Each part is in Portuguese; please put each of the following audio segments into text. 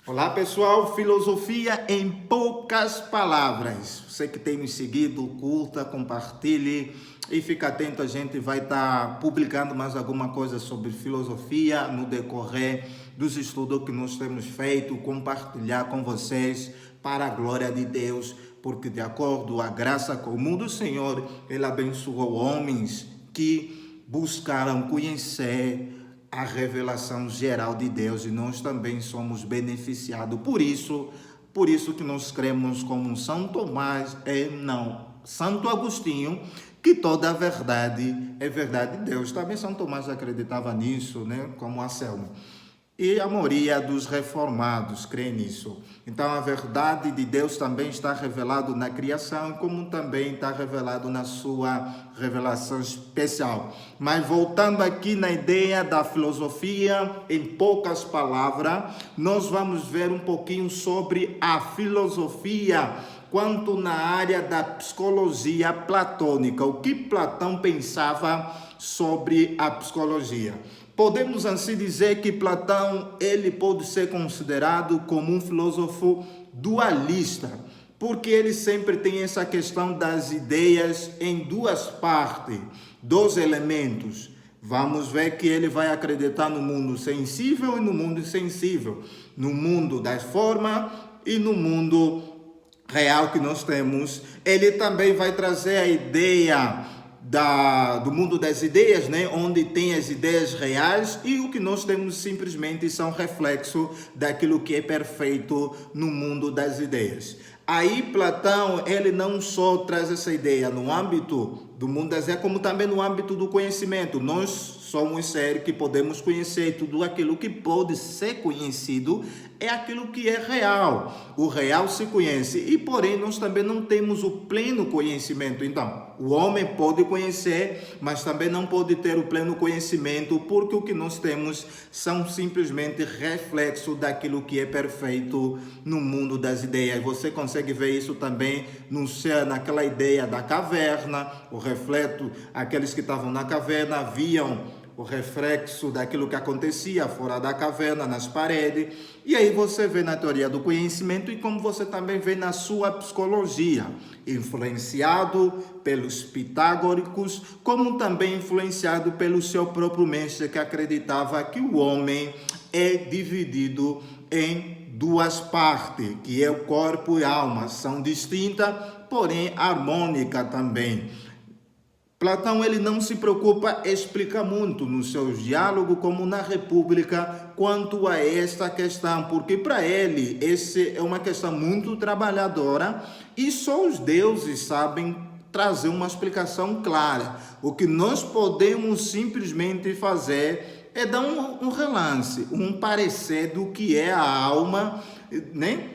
Olá pessoal, filosofia em poucas palavras. Você que tem nos seguido, curta, compartilhe e fica atento, a gente vai estar publicando mais alguma coisa sobre filosofia no decorrer dos estudos que nós temos feito, compartilhar com vocês para a glória de Deus, porque de acordo com a graça comum do Senhor, Ele abençoou homens que buscaram conhecer a revelação geral de Deus e nós também somos beneficiados por isso que nós cremos como São Tomás Santo Agostinho, que toda a verdade é verdade de Deus. Também São Tomás acreditava nisso, né? Como Anselmo. E a maioria dos reformados crê nisso. Então a verdade de Deus também está revelado na criação, como também está revelado na sua revelação especial. Mas voltando aqui na ideia da filosofia, em poucas palavras, nós vamos ver um pouquinho sobre a filosofia quanto na área da psicologia platônica, o que Platão pensava sobre a psicologia. Podemos assim dizer que Platão ele pode ser considerado como um filósofo dualista, porque ele sempre tem essa questão das ideias em duas partes, dois elementos. Vamos ver que ele vai acreditar no mundo sensível e no mundo insensível, no mundo das formas e no mundo real que nós temos. Ele também vai trazer a ideia do mundo das ideias, né? Onde tem as ideias reais e o que nós temos simplesmente são reflexo daquilo que é perfeito no mundo das ideias. Aí Platão, ele não só traz essa ideia no âmbito do mundo das ideias, como também no âmbito do conhecimento. Nós somos seres que podemos conhecer tudo aquilo que pode ser conhecido, é aquilo que é real. O real se conhece e, porém, nós também não temos o pleno conhecimento. Então, o homem pode conhecer, mas também não pode ter o pleno conhecimento, porque o que nós temos são simplesmente reflexo daquilo que é perfeito no mundo das ideias. Você consegue ver isso também naquela ideia da caverna, o reflexo, aqueles que estavam na caverna viam o reflexo daquilo que acontecia fora da caverna, nas paredes. E aí você vê na teoria do conhecimento e como você também vê na sua psicologia, influenciado pelos pitagóricos, como também influenciado pelo seu próprio mestre, que acreditava que o homem é dividido em duas partes, que é o corpo e a alma, são distintas, porém harmônicas também. Platão ele não se preocupa explicar muito nos seus diálogos, como na República, quanto a esta questão, porque para ele essa é uma questão muito trabalhadora e só os deuses sabem trazer uma explicação clara. O que nós podemos simplesmente fazer é dar um relance, um parecer do que é a alma, né?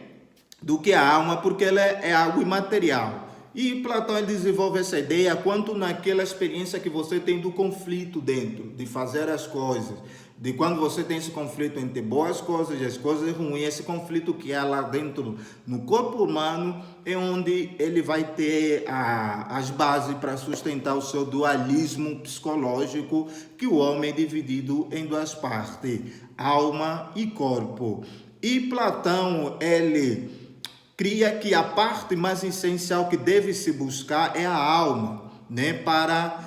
Do que é a alma, porque ela é algo imaterial. E Platão ele desenvolve essa ideia quanto naquela experiência que você tem do conflito dentro, de fazer as coisas, de quando você tem esse conflito entre boas coisas e as coisas ruins, esse conflito que há lá dentro no corpo humano é onde ele vai ter as bases para sustentar o seu dualismo psicológico, que o homem é dividido em duas partes, alma e corpo. E Platão, ele cria que a parte mais essencial que deve se buscar é a alma, né? Para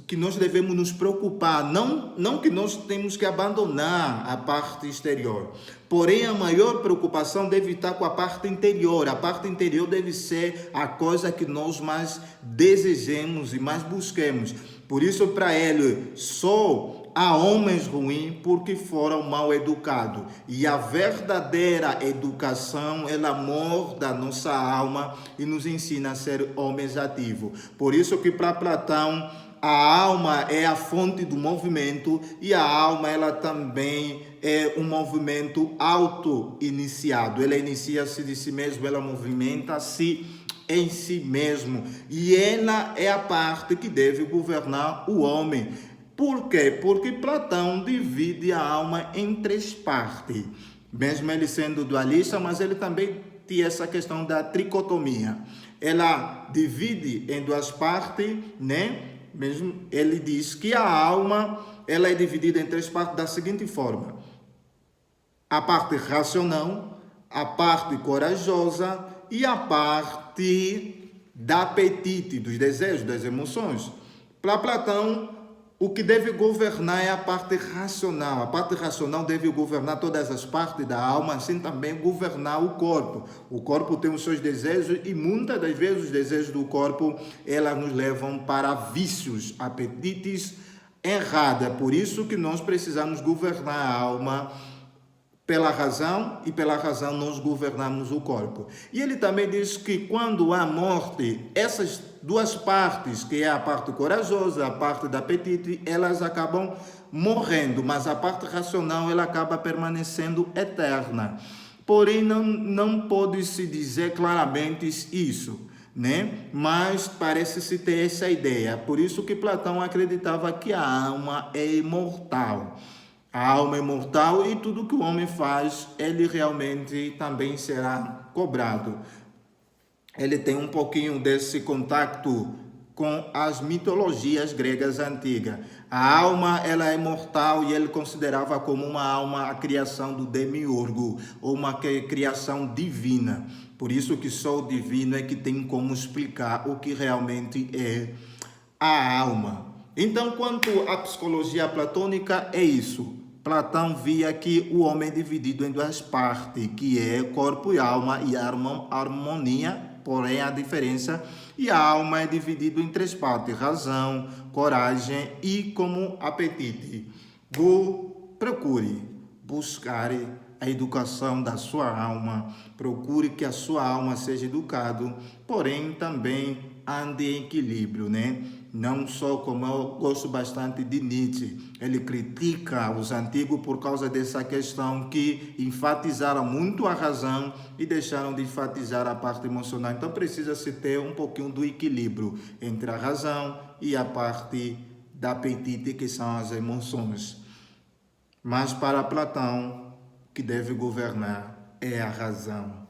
que nós devemos nos preocupar, não que nós temos que abandonar a parte exterior, porém a maior preocupação deve estar com a parte interior. A parte interior deve ser a coisa que nós mais desejemos e mais busquemos. Por isso, para ele, só há homens ruins porque foram mal educados. E a verdadeira educação, ela molda nossa alma e nos ensina a ser homens ativos. Por isso que para Platão, a alma é a fonte do movimento e a alma ela também é um movimento auto-iniciado. Ela inicia-se de si mesmo, ela movimenta-se em si mesmo. E ela é a parte que deve governar o homem. Por quê? Porque Platão divide a alma em três partes. Mesmo ele sendo dualista, mas ele também tinha essa questão da tricotomia. Ela divide em duas partes, né? Mesmo ele diz que a alma ela é dividida em três partes da seguinte forma: a parte racional, a parte corajosa e a parte do apetite, dos desejos, das emoções. Para Platão, o que deve governar é a parte racional. A parte racional deve governar todas as partes da alma, assim também governar o corpo. O corpo tem os seus desejos e muitas das vezes os desejos do corpo, elas nos levam para vícios, apetites errados. É por isso que nós precisamos governar a alma pela razão, e pela razão nós governamos o corpo. E ele também diz que quando há morte, essas duas partes, que é a parte corajosa, a parte do apetite, elas acabam morrendo, mas a parte racional ela acaba permanecendo eterna. Porém, não pode-se dizer claramente isso, né? Mas parece-se ter essa ideia. Por isso que Platão acreditava que a alma é imortal. A alma é mortal e tudo que o homem faz, ele realmente também será cobrado. Ele tem um pouquinho desse contato com as mitologias gregas antigas. A alma, ela é mortal e ele considerava como uma alma a criação do demiurgo, ou uma criação divina. Por isso que só o divino é que tem como explicar o que realmente é a alma. Então, quanto à psicologia platônica, é isso. Platão via que o homem é dividido em duas partes, que é corpo e alma, e a harmonia, porém a diferença, e a alma é dividida em três partes, razão, coragem e como apetite. Procure buscar a educação da sua alma, procure que a sua alma seja educada, porém também ande em equilíbrio, né? Não só, como eu gosto bastante de Nietzsche, ele critica os antigos por causa dessa questão que enfatizaram muito a razão e deixaram de enfatizar a parte emocional. Então precisa-se ter um pouquinho do equilíbrio entre a razão e a parte da apetite, que são as emoções. Mas para Platão, o que deve governar é a razão.